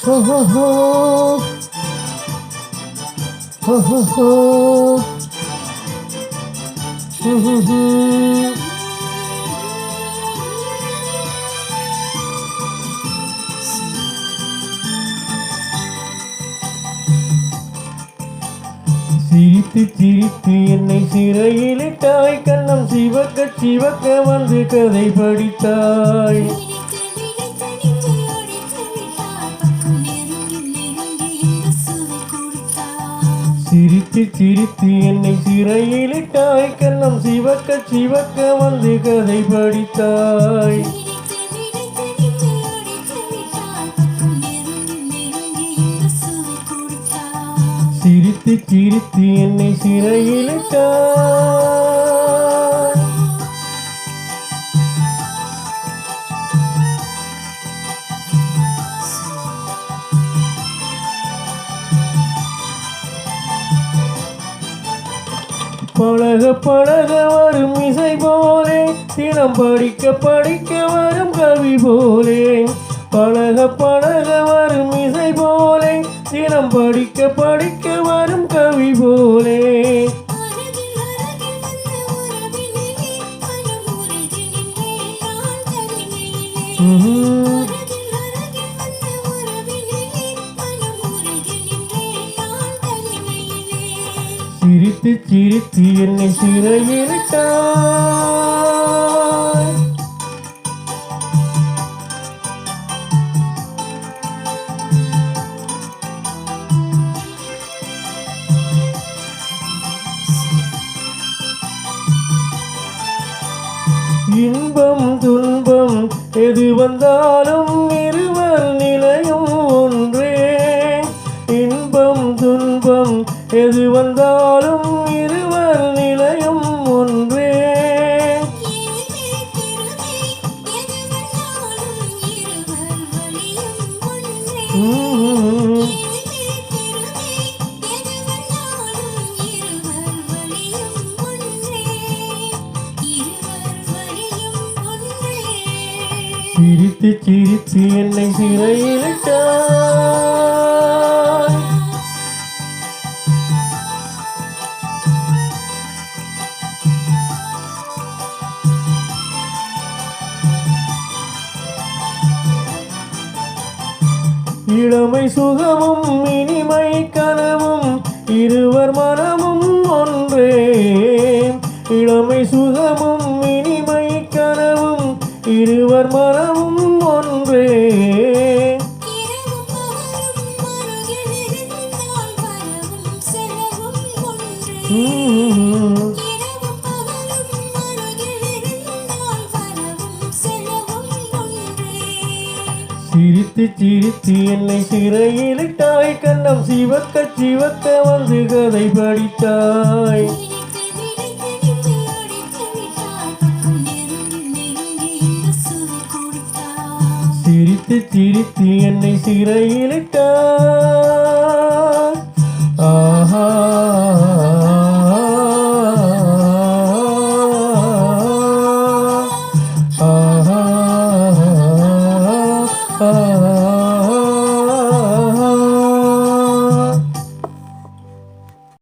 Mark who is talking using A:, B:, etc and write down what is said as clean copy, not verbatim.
A: ho ho ho ho ho ho சிரித்து சிரித்து என்னை சிறையிலிட்டாய் கண்ணம் சிவக்க சிவக்க வந்து கதை படித்தாய் சிரித்து சிரித்து என்னை சிறையிலிட்டாய் கண்ணம் சிவக்க சிவக்க வந்து கதை படித்தாய் சிரித்து சிரித்து என்னை சிறையிலிட்டாய் பழக பழக வரும் இசை போலே தினம் படிக்க படிக்க வரும் கவி போலே பழக பழக வரும் இசை போலே தினம் படிக்க படிக்க வரும் கவி போலே சிரித்து சிரித்து என்னை சிறையிலிட்டாய் இன்பம் துன்பம் எது வந்தாலும் இருவர் நிலையும் ஒன்றே இன்பம் துன்பம் எது வந்தாலும் இருவர் நிலையும் ஒன்றே சிரித்து சிரித்து என்னை சிறையிலிட்டாய் இளமை சுகமும் இனிமை கனவும் இருவர் மனமும் ஒன்றே இளமை சுகமும் இனிமை கனவும் இருவர் மனமும் ஒன்றே சிரித்து சிரித்து என்னை சிறையிலிட்டாய் கண்ணம் சிவக்க சிவக்க வந்து கதை படித்தாய் சிரித்து சிரித்து என்னை சிறையிலிட்டாய்